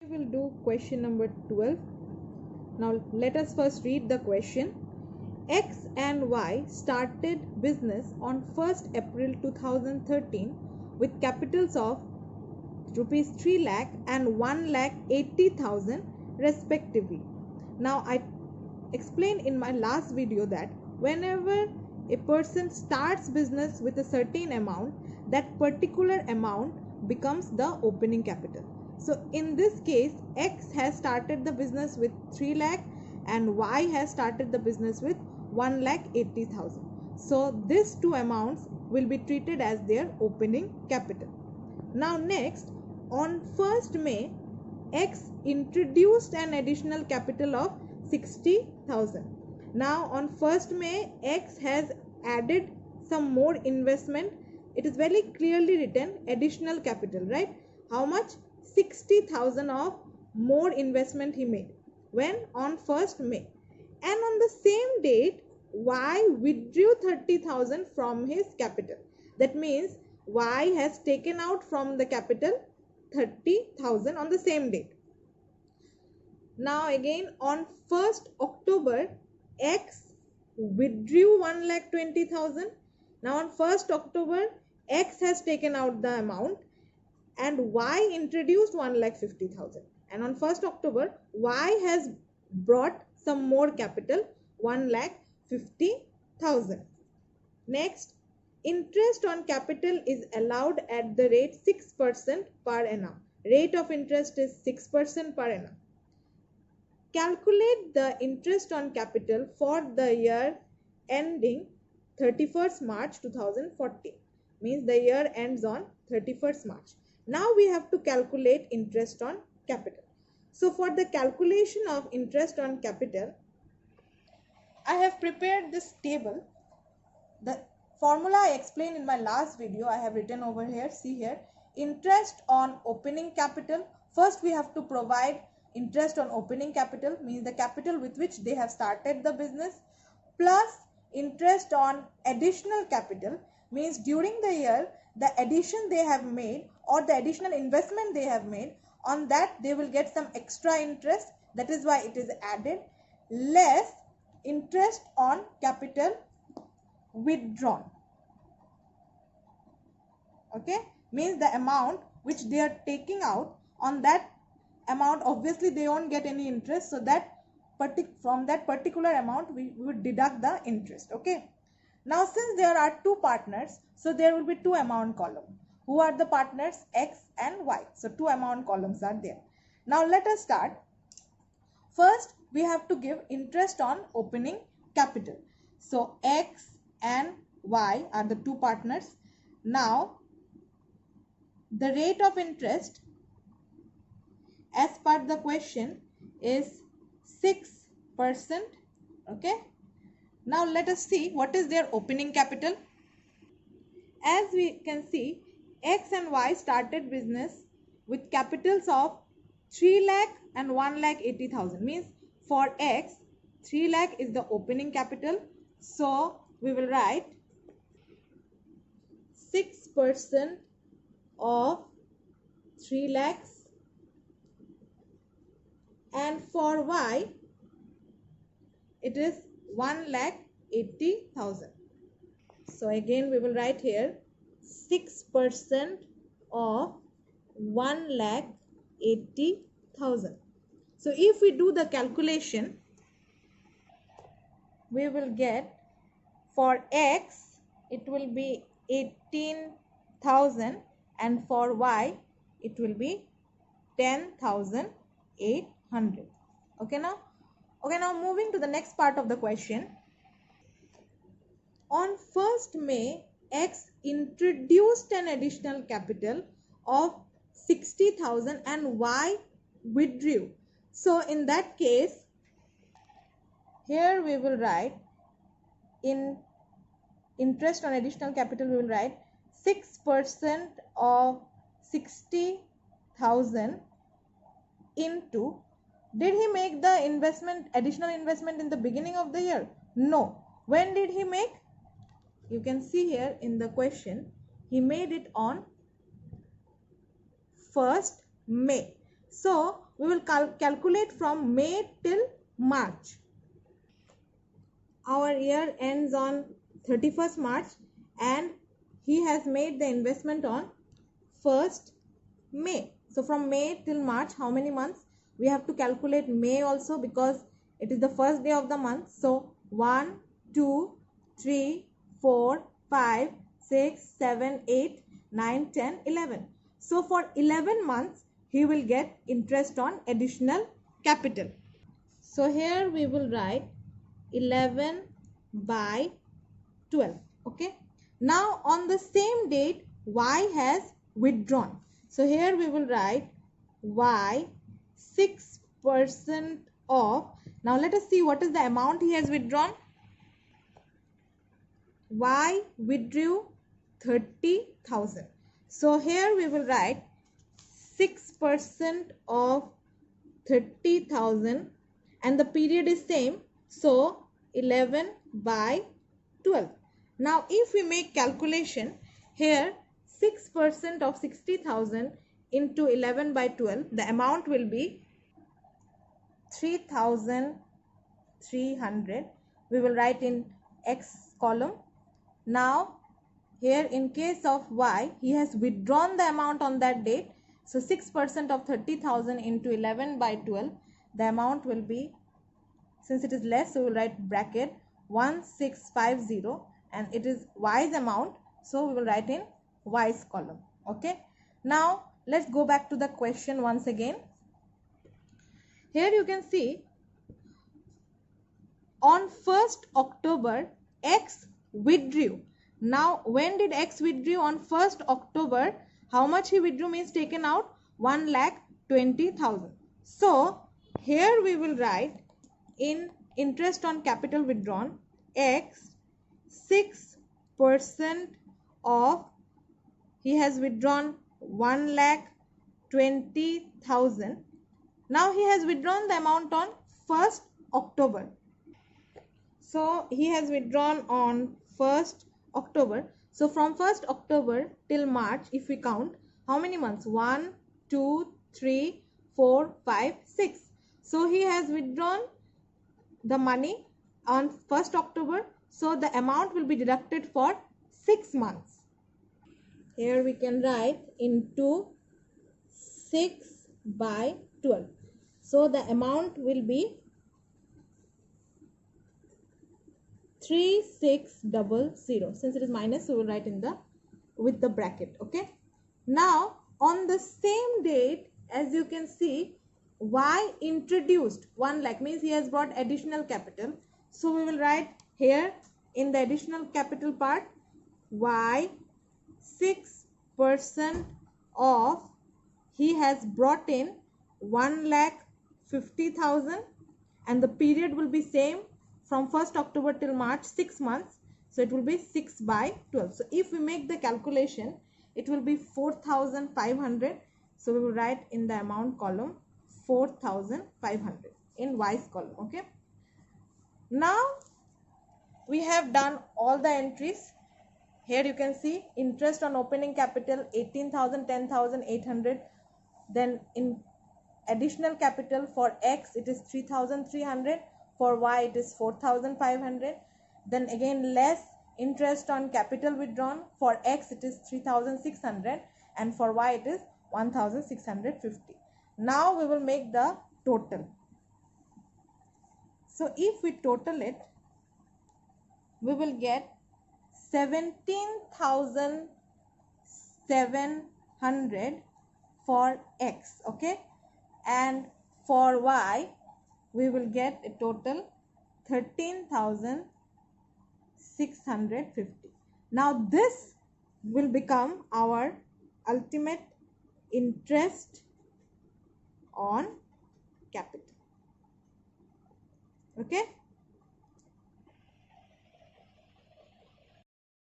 We will do question number 12. Now let us first read the question. X and Y started business on 1st April 2013 with capitals of rupees 3 lakh and 1 lakh 80,000 respectively. Now I explained in my last video that whenever a person starts business with a certain amount, that particular amount becomes the opening capital. So in this case, X has started the business with 3 lakh and Y has started the business with 1 lakh 80,000. So these two amounts will be treated as their opening capital. Now next, on 1st May, X introduced an additional capital of 60,000. Now on 1st May, X has added some more investment. It is very clearly written additional capital, right? How much? 60,000 of more investment he made. When? On 1st May. And on the same date, Y withdrew 30,000 from his capital. That means Y has taken out from the capital 30,000 on the same date. Now again on 1st October, X withdrew 1,20,000. Now on 1st October, X has taken out the amount and Y introduced 1,50,000. And on 1st October, Y has brought some more capital, 1,50,000. Next, interest on capital is allowed at the rate 6% per annum. Rate of interest is 6% per annum. Calculate the interest on capital for the year ending 31st March 2014. Means the year ends on 31st March. Now we have to calculate interest on capital. So for the calculation of interest on capital, I have prepared this table. The formula I explained in my last video, I have written over here. See here, interest on opening capital. First we have to provide interest on opening capital, means the capital with which they have started the business, plus interest on additional capital, means during the year the addition they have made or the additional investment they have made, on that they will get some extra interest, that is why it is added, less interest on capital withdrawn. Okay, means the amount which they are taking out, on that amount obviously they won't get any interest, so that from that particular amount we would deduct the interest. Okay, now since there are two partners, so there will be two amount column. Who are the partners? X and Y. So two amount columns are there. Now let us start. First we have to give interest on opening capital. So X and Y are the two partners. Now the rate of interest as per the question is 6%. Okay, now let us see what is their opening capital. As we can see, X and Y started business with capitals of 3 lakh and 1 lakh 80,000. Means for X, 3 lakh is the opening capital, so we will write 6% of 3 lakhs, and for Y it is 1 lakh 80,000. So again we will write here 6% of 1 lakh 80,000. So if we do the calculation, we will get for X it will be 18,000 and for Y it will be 10,800. Okay, now moving to the next part of the question. On 1st May, X introduced an additional capital of 60,000 and Y withdrew. So in that case, here we will write in interest on additional capital, we will write 6% of 60,000 into, did he make the additional investment in the beginning of the year? No. When did he make? You can see here in the question, he made it on 1st May. So we will calculate from May till March. Our year ends on 31st March and he has made the investment on 1st May. So from May till March, how many months? We have to calculate May also because it is the first day of the month. So 1, 2, 3, 4, 5, 6, 7, 8, 9, 10, 11. So for 11 months, he will get interest on additional capital. So here we will write 11 by 12. Okay. Now on the same date, Y has withdrawn. So here we will write Y 6% of. Now let us see what is the amount he has withdrawn. Y withdrew 30,000. So here we will write 6% of 30,000 and the period is same. So 11 by 12. Now if we make calculation here, 6% of 60,000 into 11 by 12, the amount will be 3,300. We will write in X column. Now here in case of Y, he has withdrawn the amount on that date. So 6% of 30,000 into 11 by 12, the amount will be, since it is less, so we will write bracket 1650 and it is Y's amount. So we will write in Y's column. Okay. Now let's go back to the question once again. Here you can see on 1st October, X withdrew. Now when did X withdrew? On 1st October, how much he withdrew means taken out? 1,20,000. So here we will write in interest on capital withdrawn, X 6% of, he has withdrawn 1,20,000. Now he has withdrawn the amount on 1st October. So he has withdrawn on 1st October. So from 1st October till March, if we count, how many months? 1, 2, 3, 4, 5, 6. So he has withdrawn the money on 1st October. So the amount will be deducted for 6 months. Here we can write into 6 by 12. So the amount will be 3600. Since it is minus, so we will write in the with the bracket. Okay. Now on the same date, as you can see, Y introduced 1 lakh, means he has brought additional capital. So we will write here in the additional capital part, Y 6% of, he has brought in 1,50,000 and the period will be same from 1st October till March, 6 months. So it will be 6 by 12. So if we make the calculation, it will be 4,500. So we will write in the amount column 4,500 in Y's column. Okay. Now we have done all the entries. Here you can see interest on opening capital 18,000, 10,800. Then in additional capital for X it is 3,300. For Y it is 4,500. Then again less interest on capital withdrawn. For X it is 3,600 and for Y it is 1,650. Now we will make the total. So if we total it, we will get 17,700 for X. Okay. And for Y we will get a total 13,650. Now this will become our ultimate interest on capital. Okay.